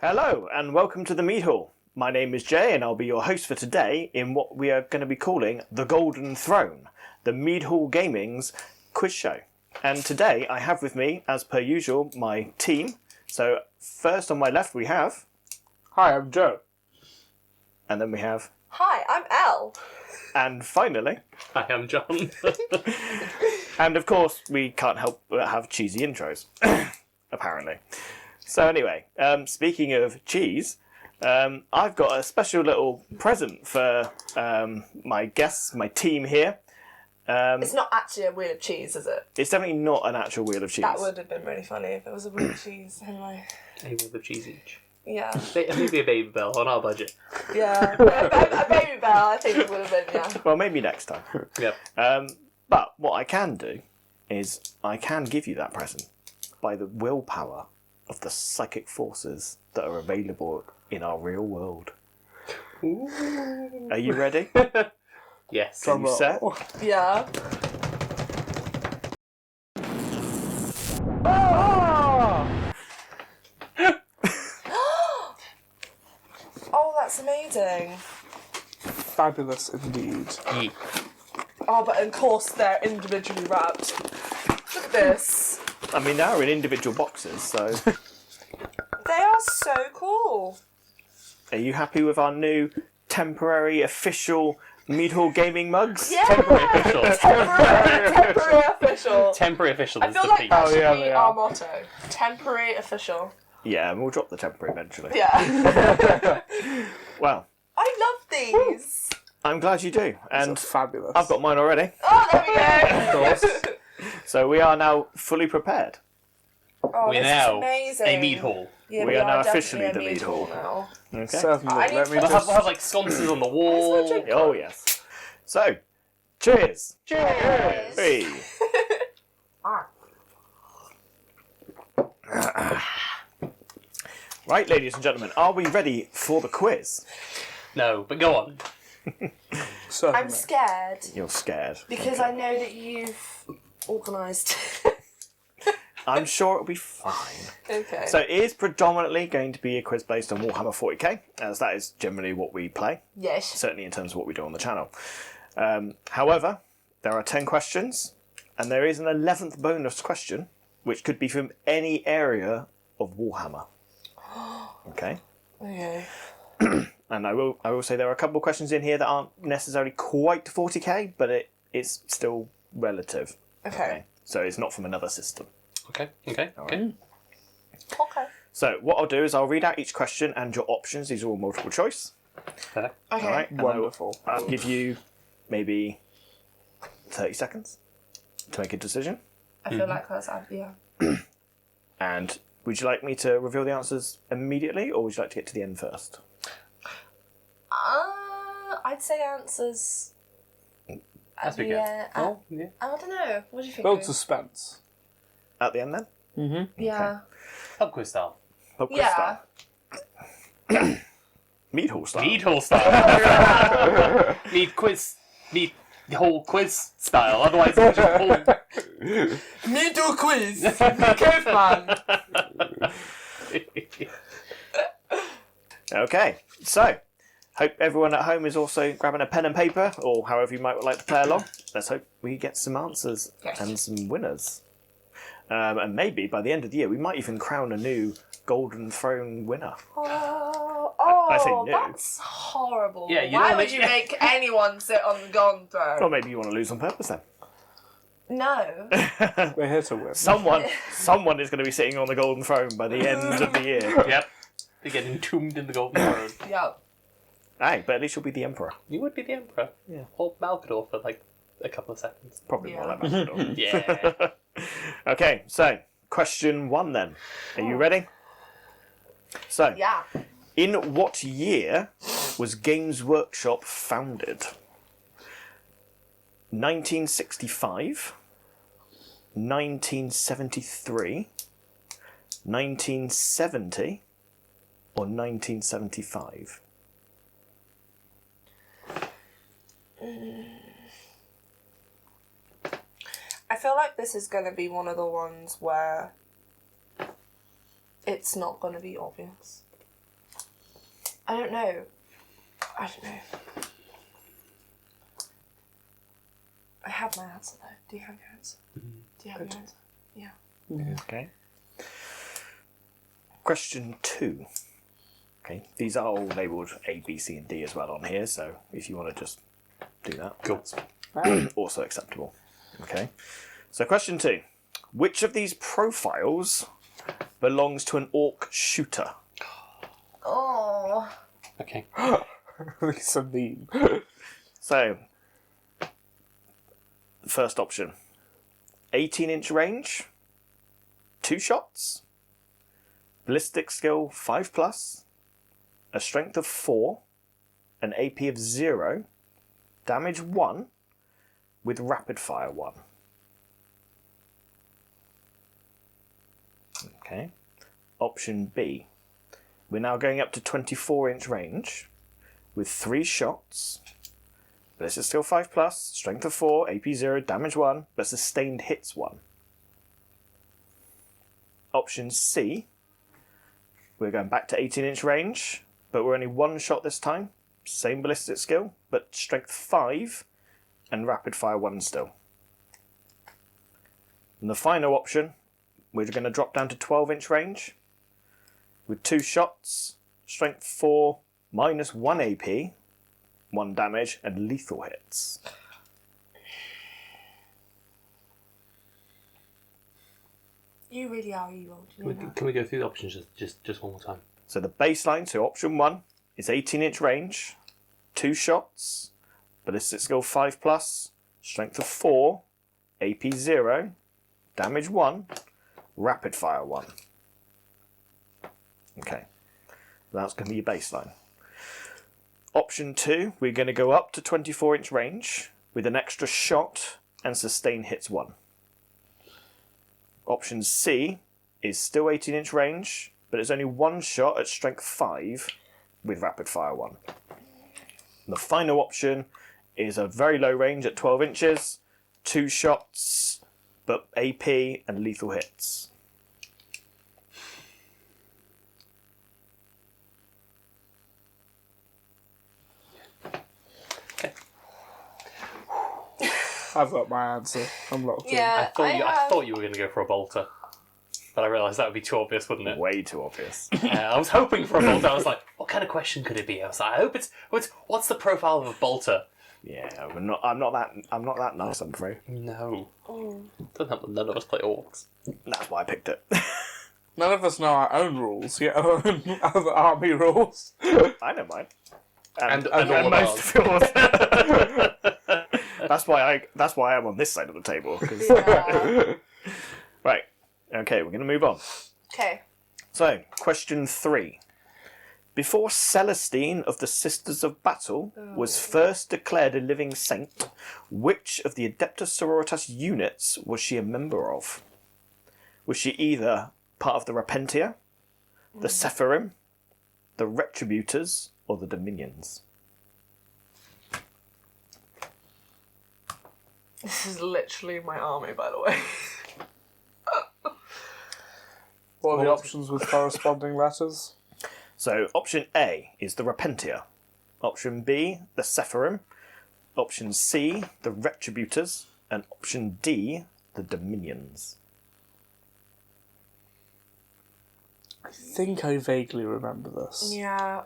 Hello and welcome to the Mead Hall. My name is Jay and I'll be your host for today in what we are going to be calling The Golden Throne, the Mead Hall Gaming's quiz show. And today I have with me, as per usual, my team. So first on my left we have... Hi, I'm Joe. And then we have... Hi, I'm Elle. And finally... Hi, I'm John. And of course we can't help but have cheesy intros, apparently. So anyway, speaking of cheese, I've got a special little present for my guests, my team here. It's not actually a wheel of cheese, is it? It's definitely not an actual wheel of cheese. That would have been really funny if it was a wheel of cheese. Anyway. A wheel of cheese each. Yeah. Maybe a baby bell on our budget. Yeah. a baby bell, I think it would have been, yeah. Well, maybe next time. Yep. But what I can do is I can give you that present by the willpower of the psychic forces that are available in our real world. Ooh. Are you ready? Yes. Are you set? Yeah. Oh, that's amazing. Fabulous indeed. Yeet. Oh, but of course they're individually wrapped. Look at this. I mean, they are in individual boxes, so... They are so cool. Are you happy with our new temporary official Mead Hall Gaming mugs? Yeah. Temporary official. Temporary official. Temporary official I is feel the like peak. that should yeah, be they our are. motto. Temporary official. Yeah, and we'll drop the temporary eventually. Yeah. Well, I love these. I'm glad you do. And It's fabulous. I've got mine already. Oh, there we go. So we are now fully prepared. Oh, We're this now is amazing. a mead hall. Yeah, We are now definitely officially a the Mead Hall. now. Okay. Certainly. I need Let me to- We'll have, just... we'll have like sconces on the wall. drink? Oh, yes. So, cheers. Cheers. Hey. Right, ladies and gentlemen, are we ready for the quiz? No, but go on. Certainly. I'm scared You're scared. because Okay. I know that you've organised. I'm sure it'll be fine. Okay. So it is predominantly going to be a quiz based on Warhammer 40k, as that is generally what we play, yes. certainly in terms of what we do on the channel. However, there are 10 questions, and there is an 11th bonus question, which could be from any area of Warhammer. Okay? Okay. And I will say there are a couple of questions in here that aren't necessarily quite 40k, but it's still relative. Okay. So it's not from another system. Okay. Okay. Okay. Okay. So what I'll do is I'll read out each question and your options. These are all multiple choice. Okay. All right. And Wonderful. I'll give you maybe 30 seconds to make a decision. I feel like that's yeah. And would you like me to reveal the answers immediately, or would you like to get to the end first? I'd say answers. That's good. Yeah. Oh, yeah. I don't know. What do you think? Build suspense. At the end then? Mm-hmm. Yeah. Pub quiz style. Pub quiz Yeah. style. Mead Hall style. Mead hall style. Mead hall quiz style. Otherwise, it's just hall. Me do quiz. Caveman. Okay, so hope everyone at home is also grabbing a pen and paper, or however you might like to play along. Let's hope we get some answers Yes. and some winners. And maybe by the end of the year, we might even crown a new Golden Throne winner. I say no. That's horrible. Yeah, you Why don't would make- you make anyone sit on the golden throne? Or maybe you want to lose on purpose then. No. We're here to win. Someone is going to be sitting on the Golden Throne by the end of the year. Yep. They get entombed in the golden throne. Yeah. Aye, but at least you'll be the Emperor. You would be the emperor. Yeah. Hold Malkador for like a couple of seconds. Probably Yeah. more like Matador. Yeah. Okay, so question 1 then. Are you ready? So, Yeah. in what year was Games Workshop founded? 1965, 1973, 1970, or 1975? I feel like this is going to be one of the ones where it's not going to be obvious. I don't know. I have my answer though. Do you have your answer? Mm-hmm. Do you have your answer? Yeah. Okay. Question 2. Okay, these are all labelled A, B, C, and D as well on here, so if you want to just do that, Cool. that's also acceptable. Okay, so question 2. Which of these profiles belongs to an orc shooter? Oh. Okay. It's a meme. So, the first option, 18-inch range, 2 shots, ballistic skill 5+, a strength of 4, an AP of 0, damage 1, with rapid fire 1. Okay. Option B. We're now going up to 24-inch range with 3 shots, ballistic skill 5+, strength of 4, AP 0, damage 1, but sustained hits 1. Option C. We're going back to 18-inch range, but we're only 1 shot this time. Same ballistic skill, but strength 5 and rapid fire 1 still. And the final option, we're going to drop down to 12-inch range with 2 shots, strength 4, minus 1 AP, 1 damage, and lethal hits. You really are evil. Do you know that? Can we go through the options just one more time? So the baseline, so option 1 is 18-inch range, 2 shots, ballistic skill 5+, strength of 4, AP 0, damage 1, rapid fire 1. Okay, that's going to be your baseline. Option 2, we're going to go up to 24-inch range with an extra shot and sustain hits 1. Option C is still 18-inch range, but it's only 1 shot at strength 5 with rapid fire 1. And the final option is a very low range at 12 inches, 2 shots, but AP and lethal hits. I've got my answer. I'm locked Yeah, I thought you were going to go for a bolter, but I realised that would be too obvious, wouldn't it? Way too obvious. I was hoping for a bolter. I was like, what kind of question could it be? I was like, I hope it's what's the profile of a bolter? Yeah, I'm not that nice, I'm afraid. No, none of us play orcs. That's why I picked it. in. None of us know our own rules, yet our own other army rules. I know mine. And all of most of yours. That's why I'm on this side of the table. 'Cause- Yeah. Right. Okay, we're going to move on. Okay. So, question 3. Before Celestine of the Sisters of Battle was first declared a living saint, which of the Adeptus Sororitas units was she a member of? Was she either part of the Repentia, the Sephirim, the Retributors, or the Dominions? This is literally my army, by the way. What are the options with corresponding letters? So, option A is the Repentia. Option B, the Sephirim. Option C, the Retributors. And option D, the Dominions. I think I vaguely remember this. Yeah.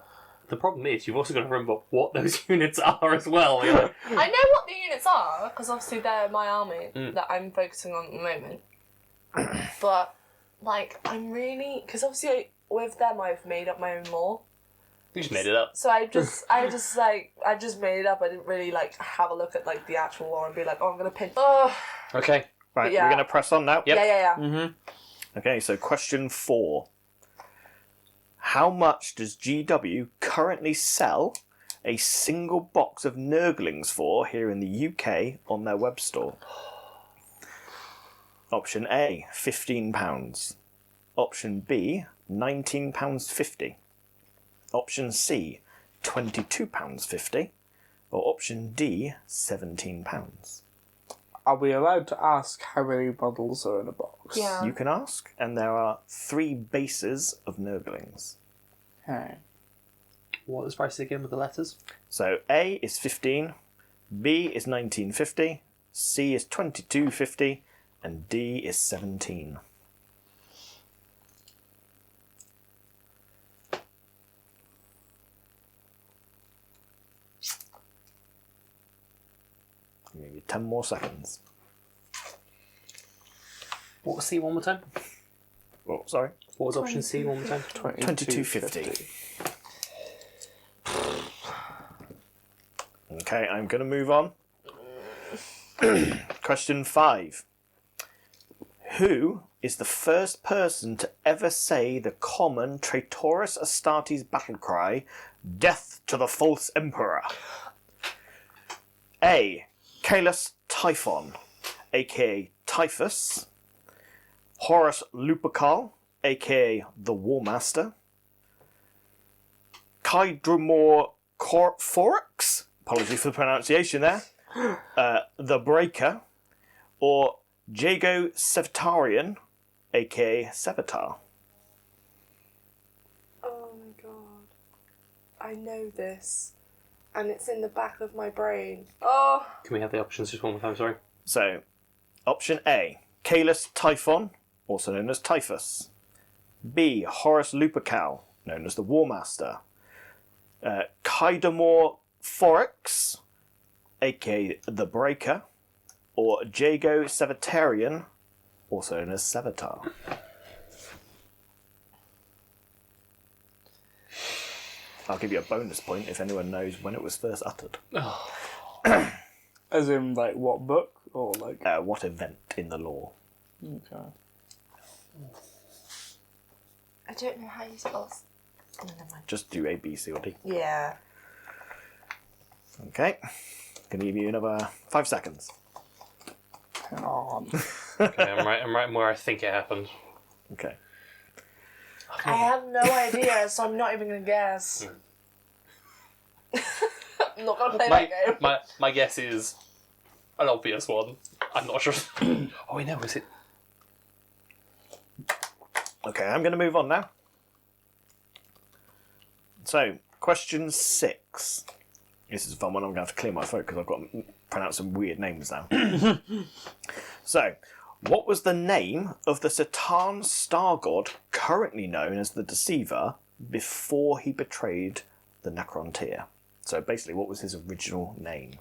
The problem is, you've also got to remember what those units are as well. You know? I know what the units are, because obviously they're my army that I'm focusing on at the moment. But, like, I'm really... Because obviously with them I've made up my own lore. You just made it up. So I just made it up. I didn't really, like, have a look at, like, the actual lore and be like, oh, I'm going to pinch... Oh. Okay. Right, Yeah. we're going to press on now? Yep. Yeah. Mm-hmm. Okay, so question 4. How much does GW currently sell a single box of Nurglings for here in the UK on their web store? Option A, £15. Option B, £19.50. Option C, £22.50. Or option D, £17. Are we allowed to ask how many bundles are in a box? Yeah. You can ask, and there are 3 bases of Nurglings. Okay. What is prices again with the letters? So A is 15, B is 1950, C is 2250, and D is 17. Maybe 10 more seconds. What was C one more time? Oh, sorry. What was option C one more time? 2250. Okay, I'm going to move on. Question 5. Who is the first person to ever say the common Traitoris Astartes battle cry, "Death to the false emperor"? A. Caelus Typhon, aka Typhus. Horus Lupercal, aka the War Master. Kydromor Forix, apologies for the pronunciation there, the Breaker, or Jago Sevtarian, aka Sevatar. Oh my god. I know this. And it's in the back of my brain. Oh! Can we have the options just one more time, sorry? So, option A, Caelus Typhon, also known as Typhus. B, Horus Lupercal, known as the War Master. Kydamor Forix, aka the Breaker, or Jago Sevatarian, also known as Sevatar. I'll give you a bonus point if anyone knows when it was first uttered. As in, like, what book? Or, like... What event in the lore? Okay. I don't know how you spell. Oh, never mind. Just do A, B, C, or D. Yeah. Okay. Gonna give you another 5 seconds. Hang on. Okay, I'm right where I think it happened. Okay. I have no idea, so I'm not even gonna guess. I'm not gonna play that game. My guess is an obvious one. I'm not sure. Oh wait, no, is it? Okay, I'm going to move on now. So, question 6. This is a fun one. I'm going to have to clear my throat because I've got to pronounce some weird names now. So, what was the name of the Satan star god currently known as the Deceiver before he betrayed the Necrontyr? So basically, what was his original name?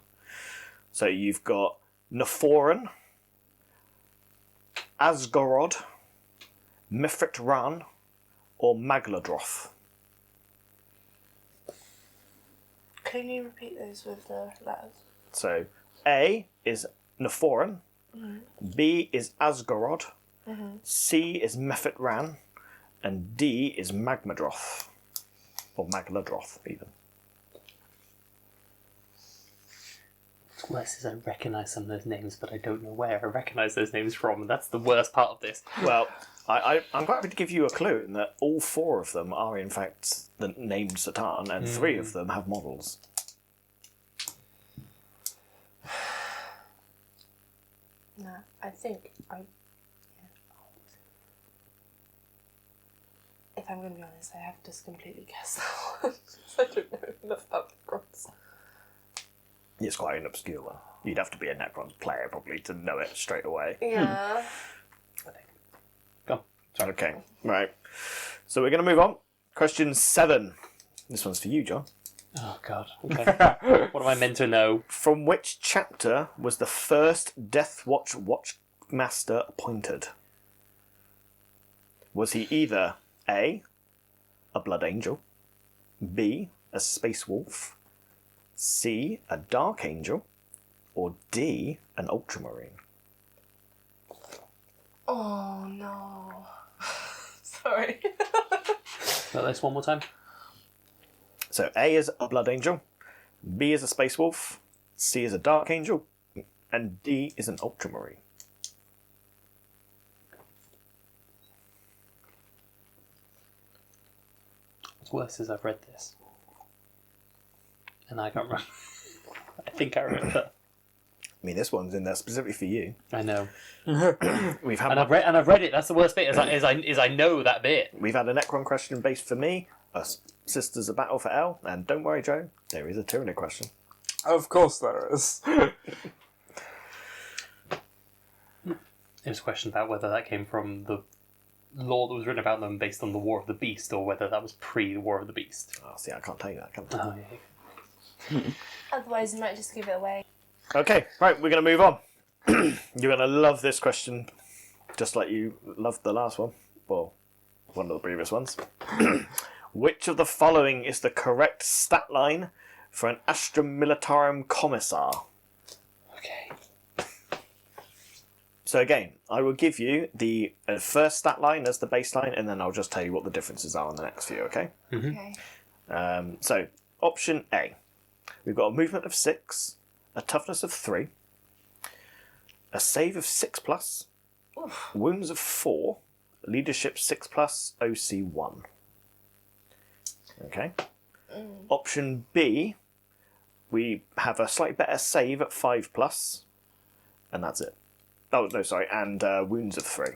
So you've got Nephorin, Asgorod, Mithrit-Ran, or Magladroth. Can you repeat those with the letters? So A is Nephorin, B is Asgorod, C is Mithrit-Ran, and D is Magmadroth. Or Magladroth, even. What's worse is I recognise some of those names, but I don't know where I recognise those names from, and that's the worst part of this. Well, I'm quite happy to give you a clue in that all 4 of them are in fact the named Satan, and 3 of them have models. No, I think if I'm going to be honest, I have just completely guessed that one. I don't know enough about Necrons. It's quite an obscure one. You'd have to be a Necron player probably to know it straight away. Yeah. Go on. Okay, right. So we're going to move on. Question 7. This one's for you, John. Oh god. Okay. What am I meant to know? From which chapter was the first Death Watch Watchmaster appointed? Was he either A, a Blood Angel, B, a Space Wolf, C, a Dark Angel, or D, an Ultramarine? Oh no. Sorry. Got this one more time? So A is a Blood Angel, B is a Space Wolf, C is a Dark Angel, and D is an Ultramarine. What's worse is I've read this. And I can't remember. I think I remember. mean, this one's in there specifically for you. I know. We've had And I've read it. That's the worst bit. Is I know that bit. we've had a Necron question based for me, a Sisters of Battle for Elle, and don't worry, Joe, there is a Tyranid question. Of course there is. It was a question about whether that came from the lore that was written about them based on the War of the Beast, or whether that was pre the War of the Beast. Oh, see, I can't tell you that, can I? Oh, yeah. Otherwise, you might just give it away. Okay, right, we're going to move on. You're going to love this question, just like you loved the last one. Well, one of the previous ones. Which of the following is the correct stat line for an Astra Militarum Commissar? Okay. So again, I will give you the first stat line as the baseline, and then I'll just tell you what the differences are on the next few, okay? Okay. So, option A. We've got a movement of 6, a toughness of 3, a save of 6+, wounds of 4, leadership 6+, OC 1. Okay. Option B. We have a slightly better save at 5+, and that's it. Oh, no, sorry, and wounds of 3.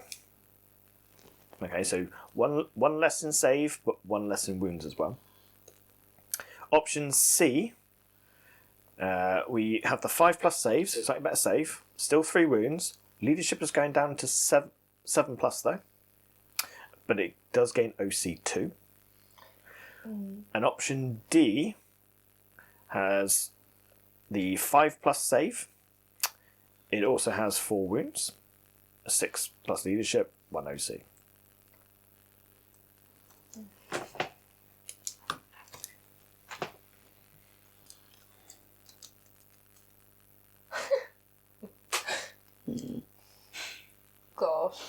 Okay, so one less in save, but one less in wounds as well. Option C, we have the 5+ saves, so slightly better save, still 3 wounds. Leadership is going down to 7+ though, but it does gain OC 2. And option D has the 5+ save. It also has 4 wounds, a 6+ leadership, 1 OC. Gosh.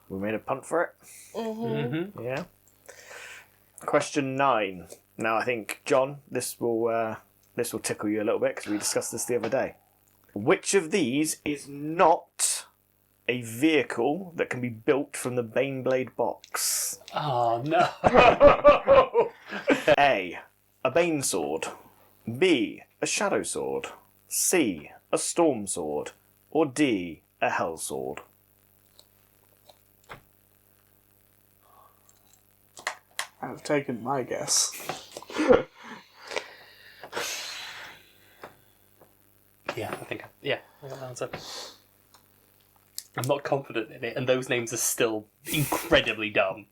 We made a punt for it. Mm-hmm. Yeah. Question 9. Now I think, John, this will tickle you a little bit because we discussed this the other day. Which of these is not a vehicle that can be built from the Baneblade box? Oh, no. A. A Bane sword. B. A Shadow sword. C. A Storm sword. Or D. A Hell sword. I've taken my guess. I got the answer. I'm not confident in it, and those names are still incredibly dumb.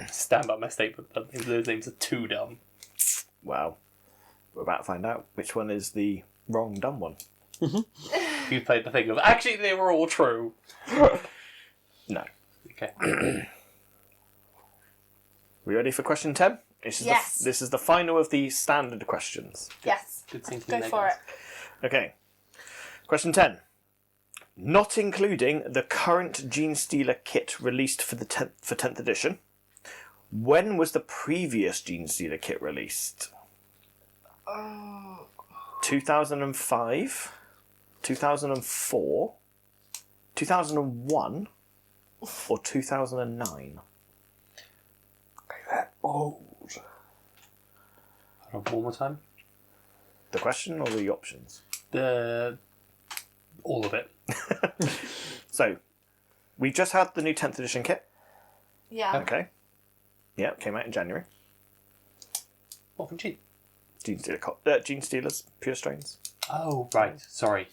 Stand by my statement, but those names are too dumb. Well, we're about to find out which one is the wrong dumb one. You played the thing of, actually, they were all true. No. Okay. We ready for question 10? Yes. This is the final of the standard questions. Yes. Good thinking, Go Megan. for it. Okay. Question 10. Not including the current Gene Stealer kit released for 10th edition, when was the previous Gene Stealer kit released? 2005, 2004, 2001, or 2009? That old. One more time. The question or the options? All of it. So, we just had the new 10th edition kit. Yeah. Okay. Yeah, came out in January. What from Gene? Gene Stealers, Pure Strains. Oh, right. Sorry.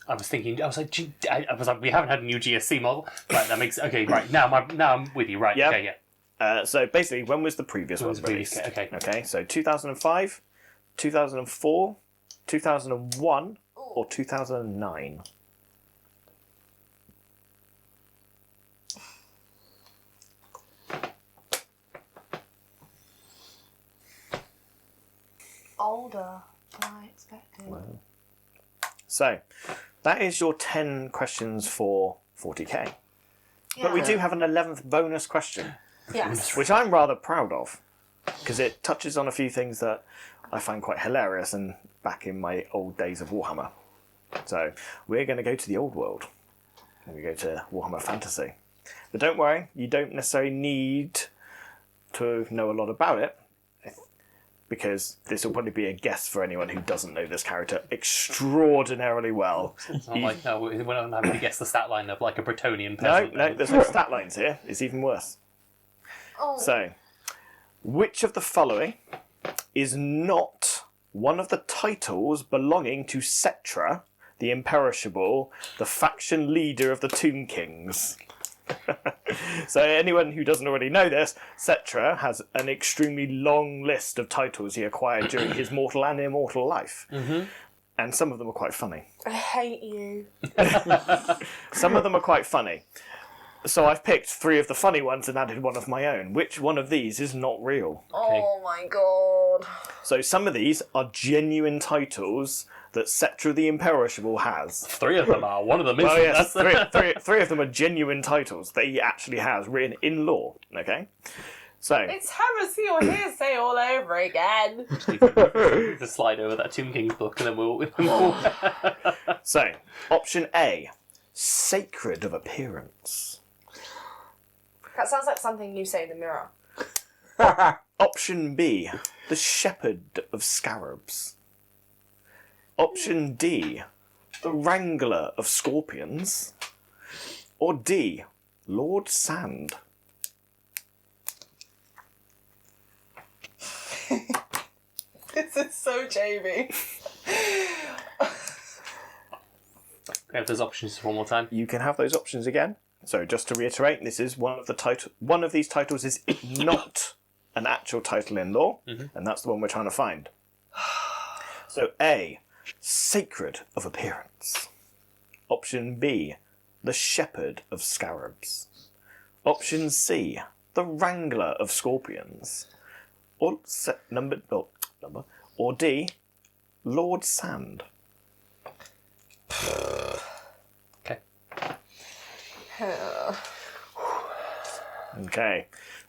I was like, we haven't had a new GSC model. Right, that makes... Okay, right. Now I'm with you. Right, Yep. okay, yeah. So basically, when was the previous When one was the previous released? kit? Okay. Okay, so 2005, 2004, 2001, or 2009? Older than I expected. So, that is your 10 questions for 40k. Yeah. But we do have an 11th bonus question, Yes. which I'm rather proud of, because it touches on a few things that I find quite hilarious and back in my old days of Warhammer. So, we're going to go to the old world. We're going to go to Warhammer Fantasy. But don't worry, you don't necessarily need to know a lot about it, because this will probably be a guess for anyone who doesn't know this character extraordinarily well. It's not like, no, we're not having to guess the stat line of like a Bretonian No, peasant. no, there's no stat lines here. It's even worse. Oh. So, which of the following is not one of the titles belonging to Cetra, the Imperishable, the faction leader of the Tomb Kings? So anyone who doesn't already know this, Cetra has an extremely long list of titles he acquired during his mortal and immortal life. Mm-hmm. And some of them are quite funny. I hate you. Some of them are quite funny. So I've picked 3 of the funny ones and added one of my own. Which one of these is not real? Oh my god. So some of these are genuine titles that Cetra the Imperishable has. 3 of them are. One of them isn't. Oh yes, three of them are genuine titles that he actually has written in law. Okay, so It's heresy or hearsay all over again. Just slide over that Tomb Kings book and then we'll... so option A, sacred of appearance. That sounds like something you say in the mirror. Option B, the shepherd of scarabs. Option D, the wrangler of scorpions. Or D, Lord Sand. This is so Jamie. If there's options one more time. You can have those options again. So just to reiterate, this is one of these titles is not an actual title in law, and that's the one we're trying to find. So A, sacred of appearance. Option B, the shepherd of scarabs. Option C, the wrangler of scorpions. Or or D, Lord Sand. Okay. Okay,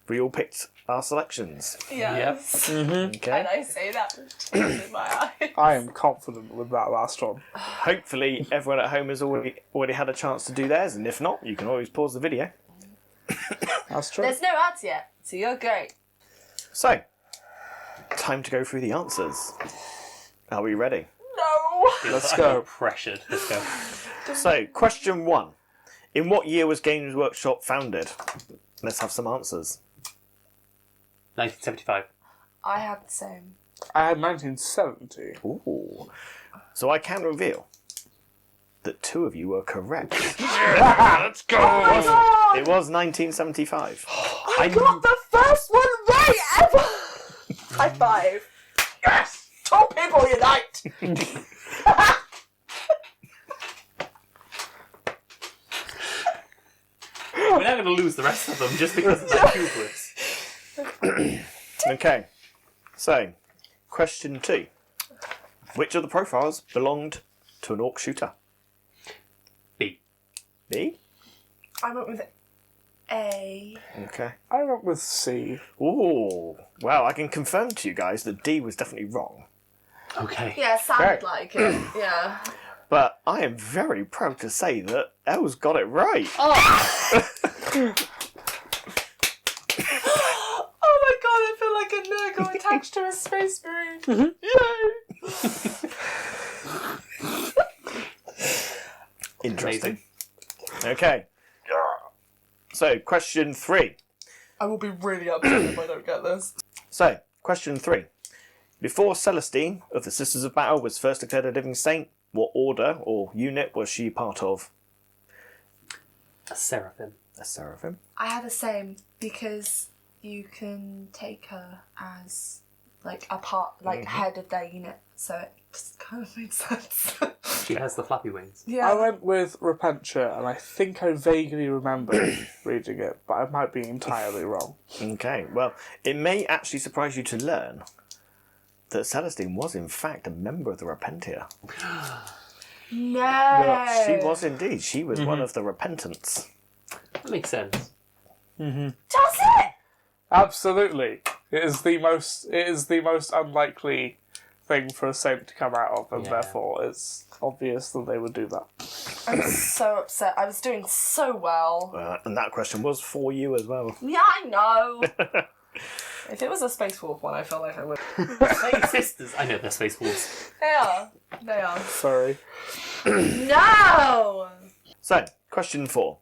we all picked our selections. Yes. Okay. And I say that with tears in my eyes. I am confident with that last one. Hopefully everyone at home has already had a chance to do theirs, and if not, you can always pause the video. That's true. There's no ads yet, so you're great. So, time to go through the answers. Are we ready? No. Let's go. Pressured. Let's go. So, question 1. In what year was Games Workshop founded? Let's have some answers. 1975. I had the same. I had 1970. Ooh. So I can reveal that 2 of you were correct. Let's go! It was 1975. I got the first one right ever! High five. Yes! Two people unite! We're now going to lose the rest of them just because of that hubris. Okay. So, question 2. Which of the profiles belonged to an orc shooter? B. B? I went with A. Okay. I went with C. Ooh. Well, I can confirm to you guys that D was definitely wrong. Okay. Yeah, sounded Okay. like it. Yeah. But I am very proud to say that Els got it right. Oh my god, I feel like a nerd attached to a space marine. Interesting. Okay. So, question 3. I will be really upset if I don't get this. So, question 3. Before Celestine of the Sisters of Battle was first declared a living saint, what order or unit was she part of? A seraphim. A seraphim. I had the same because you can take her as like a part, like head of their unit, so it just kind of made sense. She has the flappy wings. Yeah. I went with Repentia, and I think I vaguely remember reading it, but I might be entirely wrong. Okay, well, it may actually surprise you to learn that Celestine was in fact a member of the Repentia. No. She was indeed. She was one of the Repentants. That makes sense. Does it? Absolutely. It is the most unlikely thing for a saint to come out of, and Yeah. therefore it's obvious that they would do that. I'm so upset. I was doing so well. And that question was for you as well. Yeah, I know. If it was a Space Wolf one, I feel like I would. Space Sisters. I know they're Space Wolves. They are. They are. Sorry. No! So, question 4.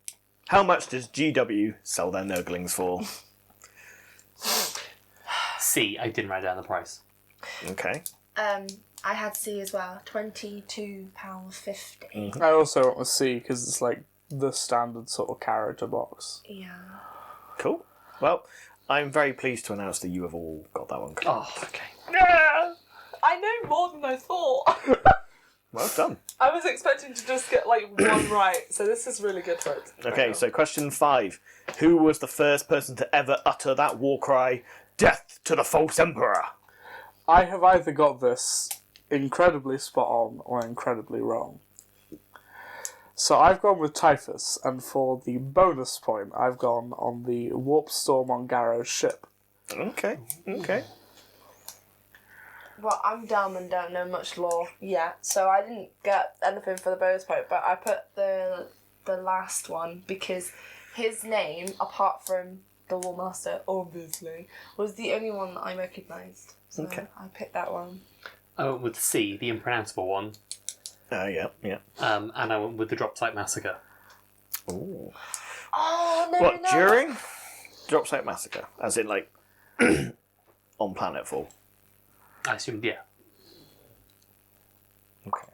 How much does GW sell their Nurglings for? C. I didn't write down the price. Okay. I had C as well. £22.50. I also want to see because it's like the standard sort of character box. Yeah. Cool. Well, I'm very pleased to announce that you have all got that one. Oh, okay. Yeah! I know more than I thought. Well done. I was expecting to just get like one right, so this is really good for it. Okay, so question 5. Who was the first person to ever utter that war cry, "Death to the false emperor"? I have either got this incredibly spot on or incredibly wrong. So I've gone with Typhus, and for the bonus point, I've gone on the Warp Storm on Garrow's ship. Okay. Well, I'm dumb and don't know much lore yet, so I didn't get anything for the bonus point, but I put the last one because his name, apart from the War Master, obviously, was the only one that I recognised. So Okay. I picked that one. I went with C, the impronounceable one. Yeah. And I went with the Drop Site Massacre. Ooh. Oh, no, What, no. during? Drop Site Massacre. As in, like, on Planetfall. I assumed, yeah. Okay.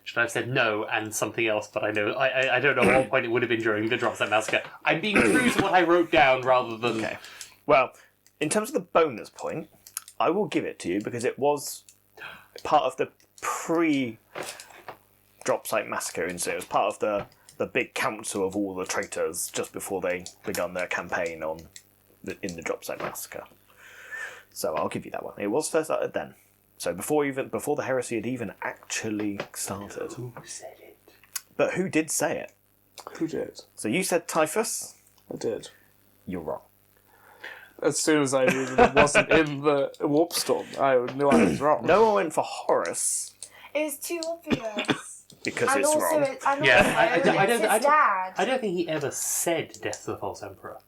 Should I have said no and something else, but I know I don't know at what point it would have been during the Drop Site Massacre. I'm being true to what I wrote down rather than... Okay. Well, in terms of the bonus point, I will give it to you because it was part of the pre-Drop Site Massacre incident. It was part of the big council of all the traitors just before they begun their campaign in the Drop Site Massacre. So I'll give you that one. It was first uttered then. So before the heresy had even actually started. Who said it? But who did say it? Who did? So you said Typhus. I did. You're wrong. As soon as I knew that it wasn't in the Warp Storm, I knew I was wrong. No one went for Horus It's too obvious. because And it's also, wrong. it's I don't think he ever said Death to the False Emperor.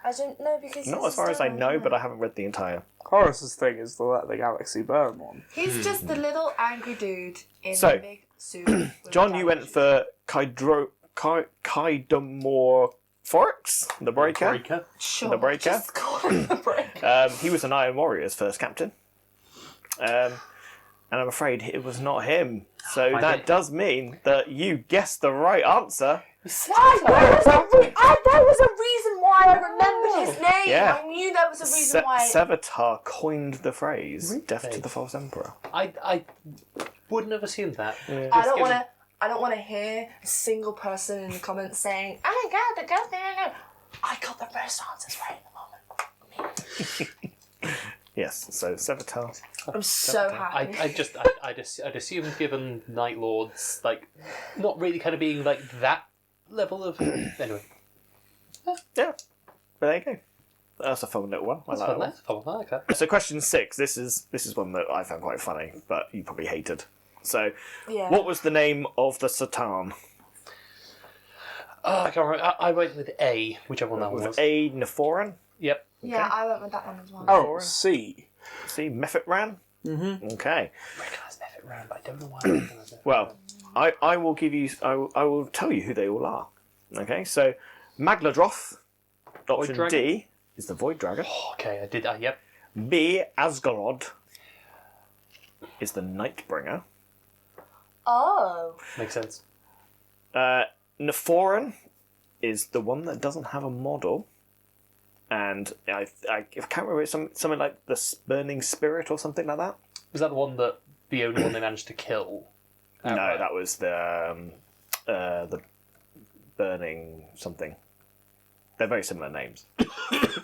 I don't know because Not it's as far as I his know, dad. but I haven't read the entire. Horus's thing is to let the galaxy burn one. He's just the little angry dude in So, the big suit. with John, a you went giant for Kaidomorphorix, the Breaker. Breaker. Sure, the breaker. Just call him the breaker. He was an Iron Warrior's first captain. And I'm afraid it was not him. So I that did- does mean that you guessed the right answer. Why? There was a reason why I remembered his name. Yeah. I knew there was a reason why. Sevatar coined the phrase "Death to the False Emperor." I wouldn't have assumed that. I don't want to hear a single person in the comments saying, "Oh my god, the girl no. I got the best answers right in the moment." Yes, so Sevatar. I'm so happy. I'd assumed given Night Lords like not really kind of being like that level of anyway. Yeah, but there you go. That's a fun little one. I like that one. Oh, I like that. So question 6. This is one that I found quite funny, but you probably hated. So, Yeah. what was the name of the Satan? Oh, I can't remember. I went with A, whichever one that one was. Was A Nephoran? Yep. Yeah, I went with that one as well. Oh, C. C Mephitran? Mm-hmm. Okay. I recognise Mephit Ram, but I don't know why I recognise it. Well, I will give you. I will tell you who they all are. Okay. So, Magladroth. Option Dragon? D is the Void Dragon. Okay, I did. Yep. B Asgard is the Nightbringer. Oh. Makes sense. Nephoran is the one that doesn't have a model. And I can't remember, it's something like the Burning Spirit or something like that. Was that the one that the only one they managed to kill? No, Outright? that was the Burning something. They're very similar names.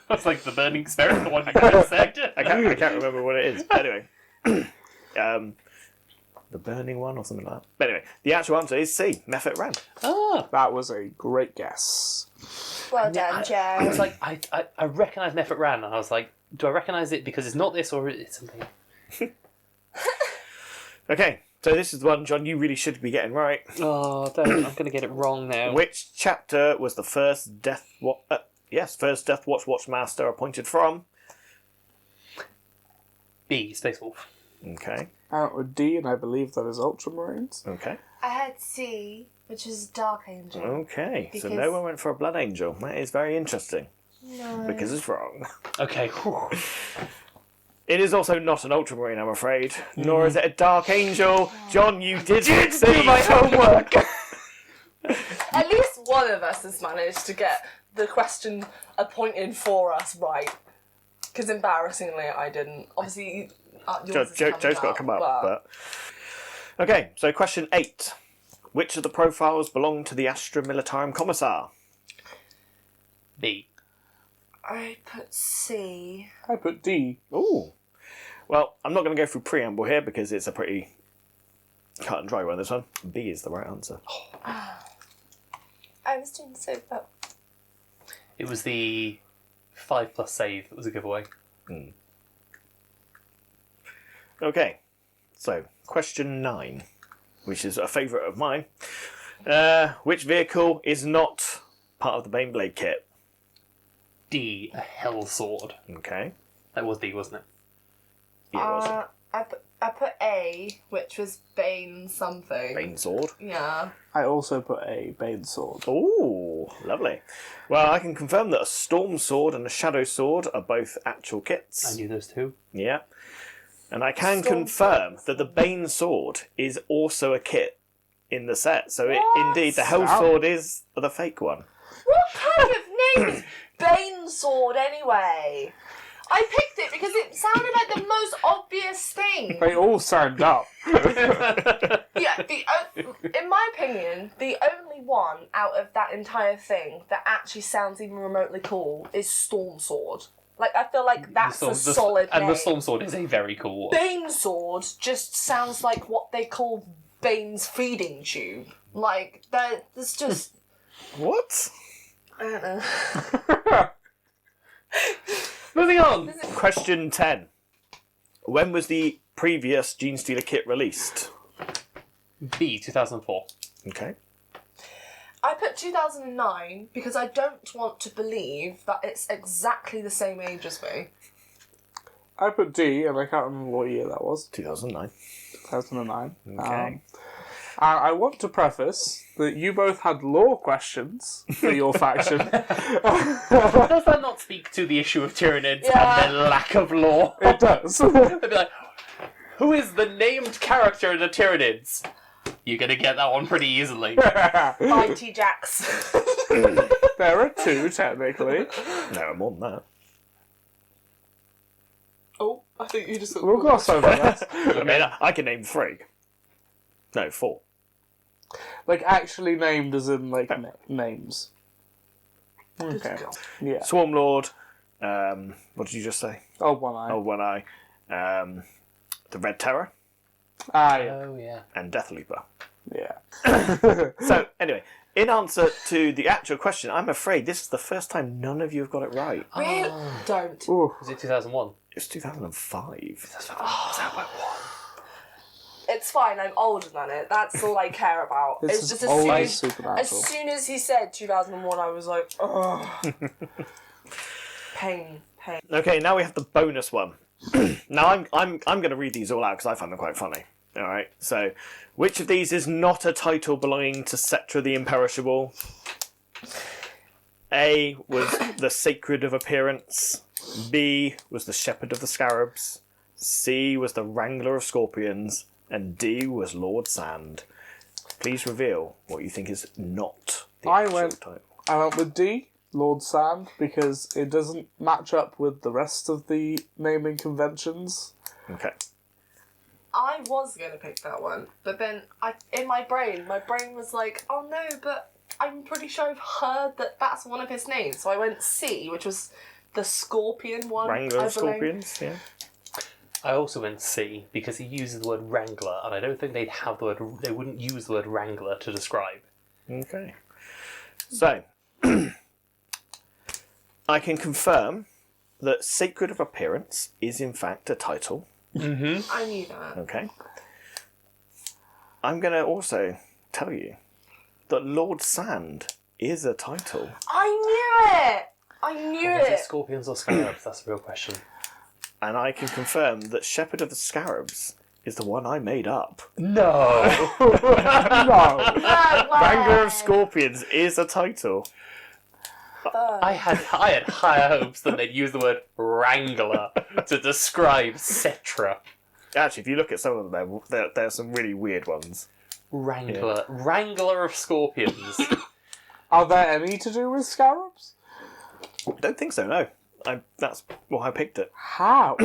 That's like the Burning Spirit, the one you guys said. I can't remember what it is. But anyway, the Burning one or something like that. But anyway, the actual answer is C. Mephit-Ran. Ah. That was a great guess. Well done, Joe. I was like, I recognise Mephit Ran, and I was like, do I recognise it because it's not this or it's something? Okay, so this is the one, John, you really should be getting right. Oh, don't. I'm going to get it wrong now. Which chapter was the first Death Watch Master appointed from? B. Space Wolf. Okay. I went with D, and I believe that is Ultramarines. Okay. I had C, which is Dark Angel. Okay. So Because- no one went for a Blood Angel. That is very interesting. No. Because it's wrong. Okay. whew. It is also not an Ultramarine, I'm afraid. Nor is it a Dark Angel. John, you did succeed. Do my homework! At least one of us has managed to get the question appointed for us right. Because embarrassingly, I didn't. Obviously, yours is Joe's got to come up. But... Okay, so question 8. Which of the profiles belong to the Astra Militarum Commissar? B. I put C. I put D. Ooh. Well, I'm not going to go through preamble here because it's a pretty cut and dry one, this one. B is the right answer. I was doing so well. It was the 5+ save that was a giveaway. Okay, so question 9, which is a favourite of mine. Which vehicle is not part of the Baneblade kit? D. A Hell Sword. Okay. That was D, wasn't it? Yeah, it was. I put A, which was Bane something. Bane Sword. Yeah. I also put a Bane Sword. Ooh, lovely. Well, I can confirm that a Storm Sword and a Shadow Sword are both actual kits. I knew those two. Yeah. And I can Storm confirm that the Bane Sword is also a kit in the set. So indeed, the Hell Wow. Sword is the fake one. What kind of name is Bane Sword anyway? I picked it because it sounded like the most obvious thing. They all signed up. Yeah, in my opinion, the only one out of that entire thing that actually sounds even remotely cool is Storm Sword. Like, I feel like that's a solid name. And the Storm Sword is a very cool one. Bane Sword just sounds like what they call Bane's feeding tube. Like, there's just... What? I don't know. Moving on! Question 10. When was the previous Gene Stealer kit released? B. 2004. Okay. I put 2009 because I don't want to believe that it's exactly the same age as me. I put D, and I can't remember what year that was. 2009. 2009. Okay. I want to preface that you both had lore questions for your faction. Does that not speak to the issue of Tyranids Yeah. and their lack of lore? It does. They'd be like, who is the named character in the Tyranids? You're gonna get that one pretty easily. Mighty Jax. There are 2, technically. No, more than that. Oh, I think you just... We'll gloss over that. I mean, I can name 3. No, 4. Like, actually named as in, like, names. Okay. Yeah. Swarm Lord. What did you just say? Oh, one eye. Oh, One Eye. The Red Terror. Ah, yeah. Oh, yeah. And Death Leaper. Yeah. So, anyway, in answer to the actual question, I'm afraid this is the first time none of you have got it right. Really? Don't. Ooh. Was it 2001? It's 2005. It's fine, I'm older than it. That's all I care about. This It's is just as always soon supernatural. as he said 2001, I was like, oh. Pain. Okay, now we have the bonus one. Now I'm going to read these all out because I find them quite funny. All right. So, which of these is not a title belonging to Cetra the Imperishable? A was the Sacred of Appearance. B was the Shepherd of the Scarabs. C was the Wrangler of Scorpions. And D was Lord Sand. Please reveal what you think is not the actual title. I went with D, Lord Sand, because it doesn't match up with the rest of the naming conventions. Okay. I was going to pick that one, but then in my brain was like, oh no, but I'm pretty sure I've heard that that's one of his names. So I went C, which was the Scorpion one. Wrangler I of believe. Scorpions, yeah. I also went C because he uses the word Wrangler, and I don't think they wouldn't use the word Wrangler to describe. Okay. So, I can confirm that Sacred of Appearance is in fact a title. I knew that. Okay. I'm going to also tell you that Lord Sand is a title. I knew it! I knew Was it it! Scorpions or Scarabs? That's the real question. and I can confirm that Shepherd of the Scarabs is the one I made up. No. No. Wrangler of Scorpions is a title. I had higher hopes that they'd use the word wrangler to describe Cetra. Actually, if you look at some of them, there are some really weird ones. Wrangler. Wrangler of Scorpions. Are there any to do with scarabs? I don't think so, no. That's why I picked it. How?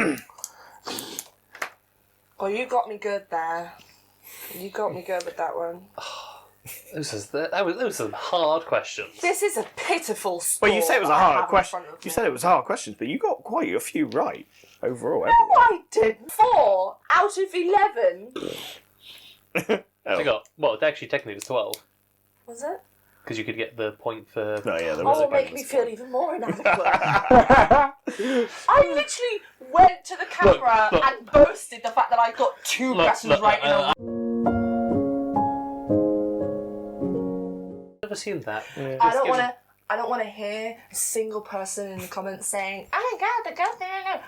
Oh, you got me good there. You got me good with that one. Those were some hard questions. This is a pitiful score. Well, you said it was a that I hard have in question. front of You me. said it was hard questions, but you got quite a few right overall. No, I didn't. 4 out of 11. I got, well, actually, technically it was 12. Was it? Because you could get the point for... No, yeah, there was Oh, a make bonus me feel point. even more inadequate. I literally went to the camera Look. and boasted the fact that I got 2 questions right in a row. I've assumed that. Yeah. I don't want to hear a single person in the comments saying, "Oh my god, the girl thing."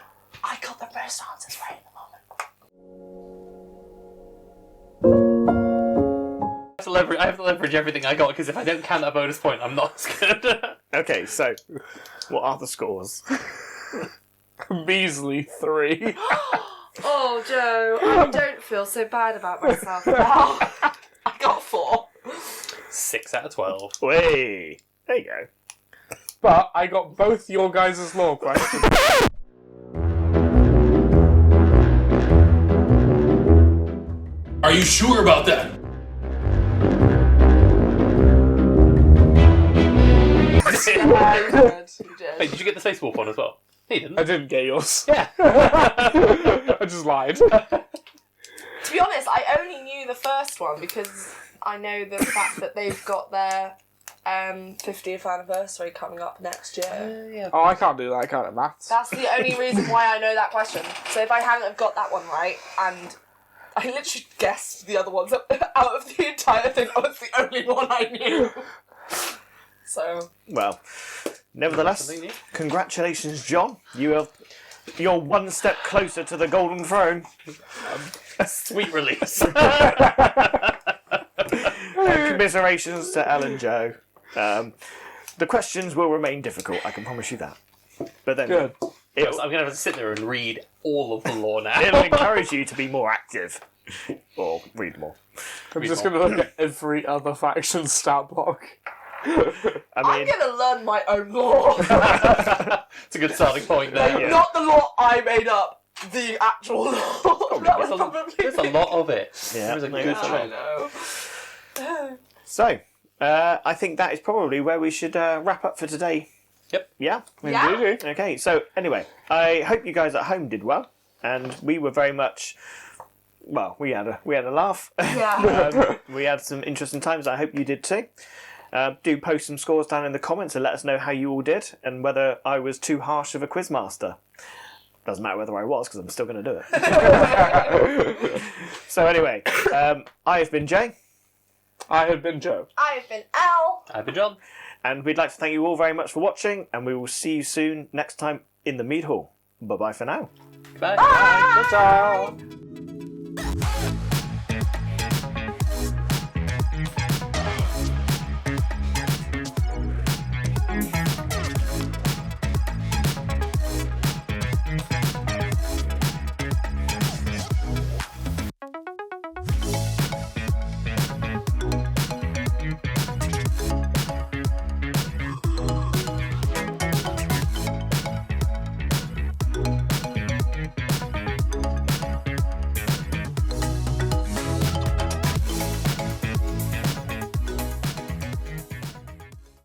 I got the most answers right in the moment. I have to leverage everything I got, because if I don't count that bonus point, I'm not as good. Okay, so what are the scores? Measly 3. Oh, Joe, I don't feel so bad about myself now. I got 4. 6 out of 12. Way, there you go. But I got both your guys' law questions. Are you sure about that? Yeah, you did. Wait, did you get the Space Wolf one as well? No, you didn't. I didn't get yours. Yeah. I just lied. To be honest, I only knew the first one because I know the fact that they've got their 50th anniversary coming up next year. Yeah. Oh, I can't do that kind of maths. That's the only reason why I know that question. So if I hadn't have got that one right, and I literally guessed the other ones out of the entire thing, I was the only one I knew. So Well, nevertheless, Something new? congratulations, John. You're one step closer to the Golden Throne. Sweet release. And commiserations to Elle and Joe. The questions will remain difficult, I can promise you that. But then Good. So I'm going to have to sit there and read all of the lore now. it'll encourage you to be more active. Or read more. I'm just going to look at every other faction stat block. I I'm mean, gonna learn my own law. It's a good starting point there. Yeah. Not the law I made up, the actual law. That was There's a, probably there's a lot of it. Yeah, There's a yeah, good I chunk. know. so, I think that is probably where we should wrap up for today. Yep. Yeah? Yeah. Indeed. Okay, so anyway, I hope you guys at home did well, and we were very much... Well, we had a laugh. Yeah. We had some interesting times. I hope you did too. Do post some scores down in the comments and let us know how you all did and whether I was too harsh of a quizmaster. Doesn't matter whether I was, because I'm still going to do it. So anyway, I have been Jay, I have been Joe. I've been Elle. I've been John. and we'd like to thank you all very much for watching, and we will see you soon next time in the Mead Hall. Bye-bye for now. Goodbye. Ciao.